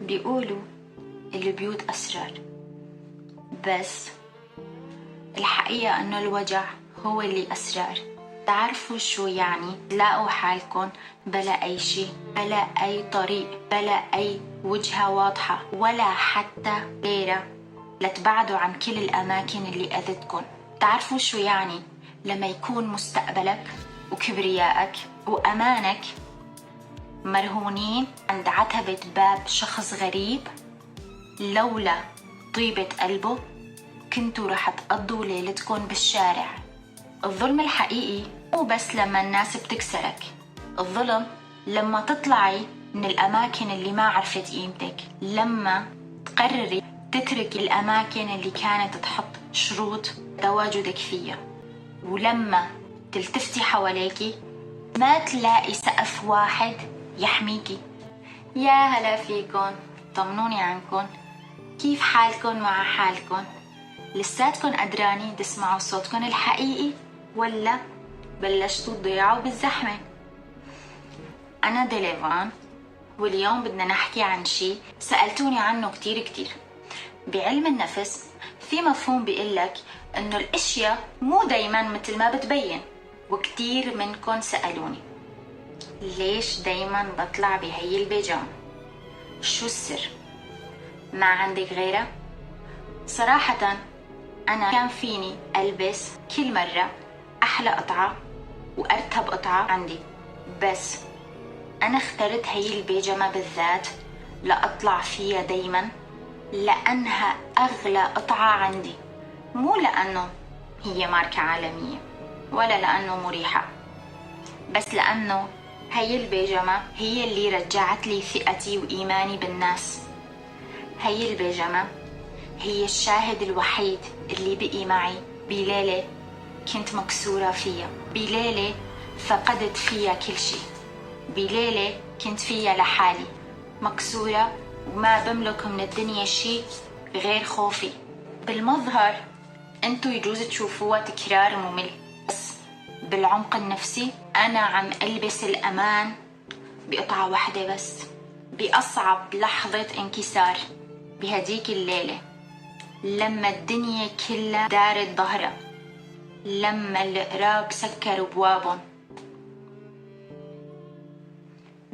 بيقولوا البيوت أسرار، بس الحقيقة أنه الوجع هو اللي أسرار. تعرفوا شو يعني تلاقوا حالكم بلا أي شي، بلا أي طريق، بلا أي وجهة واضحة، ولا حتى ليرة لتبعدوا عن كل الأماكن اللي أذتكم. تعرفوا شو يعني لما يكون مستقبلك وكبريائك وأمانك مرهونين عند عتبة باب شخص غريب؟ لولا طيبة قلبه كنتوا رح تقضوا ليلتكم بالشارع. الظلم الحقيقي مو بس لما الناس بتكسرك، الظلم لما تطلعي من الأماكن اللي ما عرفت قيمتك، لما تقرري تترك الأماكن اللي كانت تحط شروط تواجدك فيها، ولما تلتفتي حواليكي ما تلاقي سقف واحد يحميكي. يا هلا فيكن، طمنوني عنكن، كيف حالكن مع حالكن؟ لساتكن قدراني تسمعوا صوتكن الحقيقي ولا بلشتوا تضيعوا بالزحمة؟ أنا ديليفان، واليوم بدنا نحكي عن شي سألتوني عنه كتير. بعلم النفس في مفهوم بيقلك إنه الأشياء مو دايما مثل ما بتبين، وكتير منكن سألوني ليش دايما بطلع بهي البيجامة؟ شو السر؟ ما عندك غيرها؟ صراحة أنا كان فيني ألبس كل مرة أحلى قطعة وأرتب قطعة عندي، بس أنا اخترت هي البيجامة بالذات لأطلع فيها دايما لأنها أغلى قطعة عندي، مو لأنه هي ماركة عالمية ولا لأنه مريحة، بس لأنه هي البيجامة هي اللي رجعت لي ثقتي وإيماني بالناس. هي البيجامة هي الشاهد الوحيد اللي بقي معي بليلة كنت مكسورة فيها، بليلة فقدت فيها كل شي، بليلة كنت فيها لحالي مكسورة وما بملك من الدنيا شي غير خوفي. بالمظهر انتو يجوز تشوفوها تكرار ممل، بس بالعمق النفسي أنا عم ألبس الأمان بقطعة واحدة بس، بأصعب لحظة انكسار بهديك الليلة، لما الدنيا كلها دارت ظهرها، لما القراب سكروا بوابهم.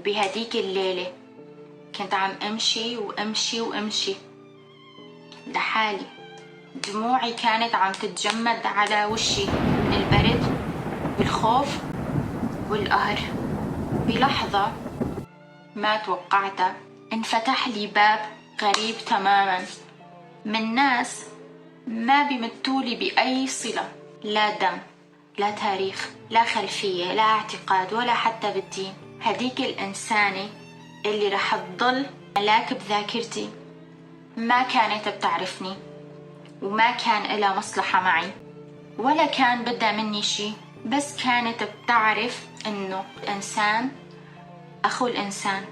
بهديك الليلة كنت عم أمشي لحالي، دموعي كانت عم تتجمد على وشي من البرد والخوف والقهر. بلحظة ما توقعتها انفتح لي باب غريب تماما من ناس ما بيمتولي بأي صلة، لا دم، لا تاريخ، لا خلفية، لا اعتقاد، ولا حتى بالدين. هديك الإنسانة اللي رح تضل ملاك بذاكرتي ما كانت بتعرفني، وما كان إلها مصلحة معي، ولا كان بدها مني شي، بس كانت بتعرف إنه الإنسان أخو الإنسان.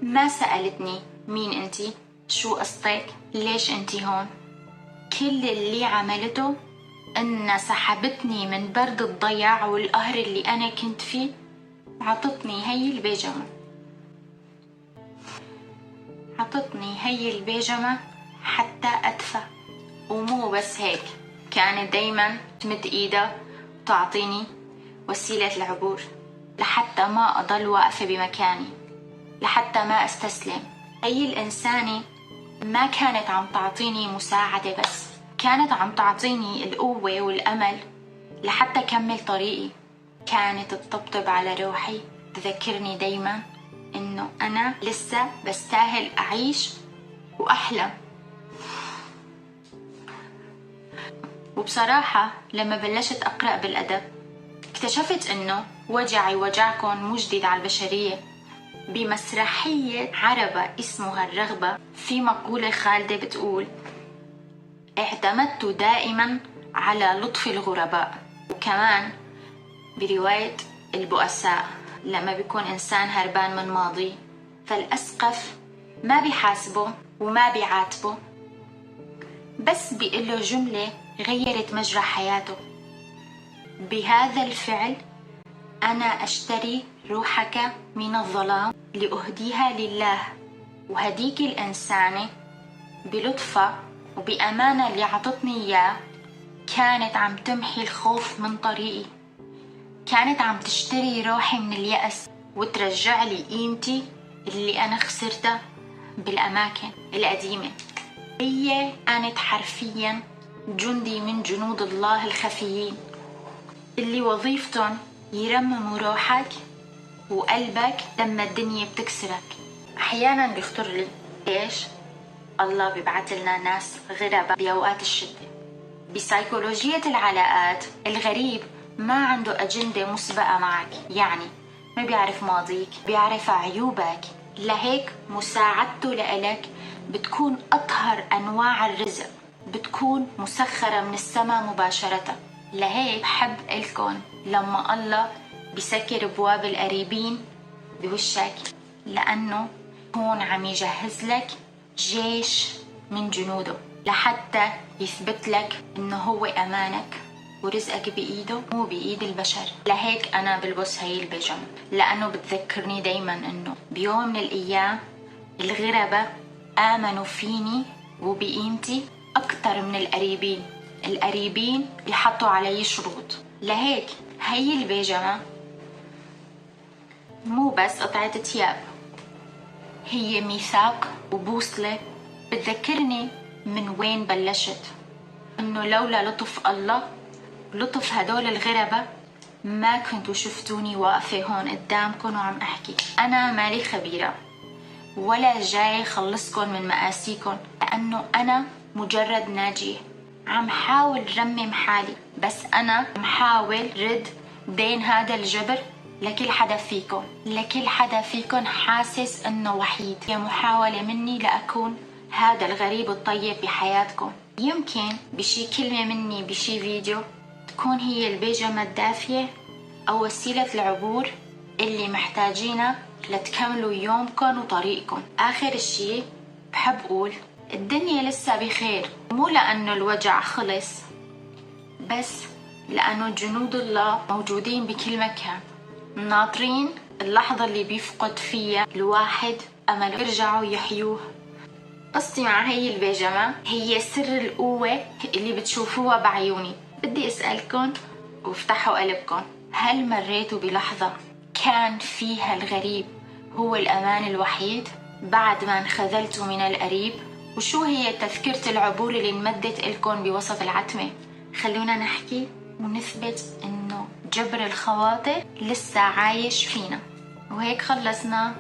ما سألتني مين أنتي، شو قصتك، ليش أنتي هون. كل اللي عملته إنها سحبتني من برد الضياع والقهر اللي أنا كنت فيه، عطتني هي البيجامة. عطتني هي البيجامة حتى أدفى، ومو بس هيك، كانت دايما تمد إيدها وتعطيني وسيلة العبور لحتى ما أضل واقفة بمكاني، لحتى ما أستسلم. هي الإنسانة ما كانت عم تعطيني مساعدة بس، كانت عم تعطيني القوة والأمل لحتى كمل طريقي. كانت تطبطب على روحي، تذكرني دايما إنه أنا لسه بستاهل أعيش وأحلم. وبصراحة لما بلشت أقرأ بالأدب اكتشفت إنه وجعي وجعكم مو جديد على البشرية. بمسرحية عربة اسمها الرغبة في مقولة خالدة بتقول: اعتمدت دائما على لطف الغرباء. وكمان برواية البؤساء لما بيكون إنسان هربان من ماضي، فالأسقف ما بيحاسبه وما بيعاتبه، بس بيقله جملة غيرت مجرى حياته: بهذا الفعل أنا أشتري روحك من الظلام لأهديها لله. وهديك الإنسانة بلطفة وبأمانة اللي عطتني إياه كانت عم تمحي الخوف من طريقي، كانت عم تشتري روحي من اليأس وترجع لي قيمتي اللي أنا خسرتها بالأماكن القديمة. هي كانت حرفيا جندي من جنود الله الخفيين اللي وظيفتهم يرمموا روحك وقلبك لما الدنيا بتكسرك. أحيانا بيخطر لي ليش الله بيبعت لنا ناس غرباء بأوقات الشدة. بسيكولوجية العلاقات الغريب ما عنده أجندة مسبقة معك، يعني ما بيعرف ماضيك، بيعرف عيوبك، لهيك مساعدته لإلك بتكون أطهر أنواع الرزق، بتكون مسخرة من السماء مباشرة. لهيك بحب لكم لما الله بيسكر بواب القريبين بوشك، لأنه هون عم يجهز لك جيش من جنوده لحتى يثبت لك إنه هو أمانك ورزقك بإيده مو بإيد البشر. لهيك أنا بلبس هاي البيجامة، لأنه بتذكرني دايما إنه بيوم من الأيام الغرباء آمنوا فيني وبقيمتي أكتر من القريبين بيحطوا علي شروط. لهيك هاي البيجامة مو بس قطعة تياب، هي ميثاق وبوصلة بتذكرني من وين بلشت، إنه لولا لطف الله لطف هدول الغرباء ما كنتوا شفتوني واقفة هون قدامكم وعم أحكي. أنا مالي خبيرة ولا جاي خلصكن من مقاسيكن، لأنه أنا مجرد ناجية عم حاول رمم حالي، بس أنا محاول رد دين هذا الجبر لكل حدا فيكن حاسس إنه وحيد. هي محاولة مني لأكون هذا الغريب الطيب بحياتكم. يمكن بشي كلمة مني بشي فيديو تكون هي البيجامة الدافية أو وسيلة العبور اللي محتاجينها لتكملوا يومكم وطريقكم. آخر الشي بحب أقول الدنيا لسه بخير، مو لأنه الوجع خلص، بس لأنه جنود الله موجودين بكل مكان، ناطرين اللحظة اللي بيفقد فيها الواحد أمل يرجعوا يحيوه. قصتي مع هي البيجامة هي سر القوة اللي بتشوفوها بعيوني. بدي أسألكن وافتحوا قلبكن، هل مريتوا بلحظة كان فيها الغريب هو الأمان الوحيد بعد ما انخذلتوا من القريب؟ وشو هي تذكرة العبور اللي انمدت لكم بوسط العتمة؟ خلونا نحكي ونثبت إنه جبر الخواطر لسه عايش فينا. وهيك خلصنا